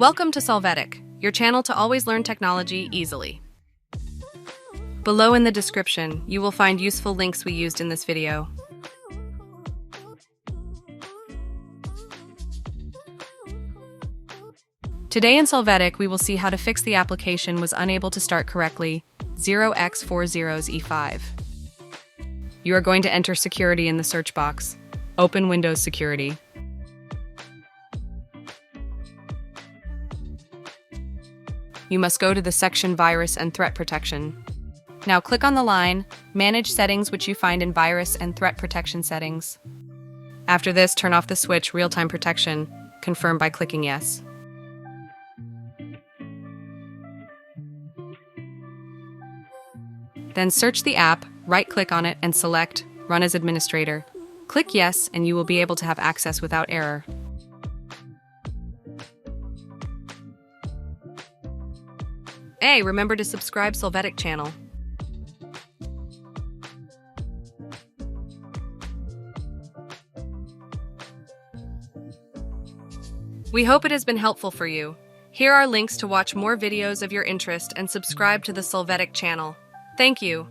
Welcome to Solvetic, your channel to always learn technology easily. Below in the description, you will find useful links we used in this video. Today in Solvetic, we will see how to fix the application was unable to start correctly, 0x0000e5. You are going to enter security in the search box. Open Windows Security. You must go to the section Virus and Threat Protection. Now click on the line Manage Settings, which you find in Virus and Threat Protection Settings. After this, turn off the switch Real-Time Protection. Confirm by clicking Yes. Then search the app, right-click on it, and select Run as Administrator. Click Yes, and you will be able to have access without error. Hey, remember to subscribe Solvetic channel. We hope it has been helpful for you. Here are links to watch more videos of your interest and subscribe to the Solvetic channel. Thank you.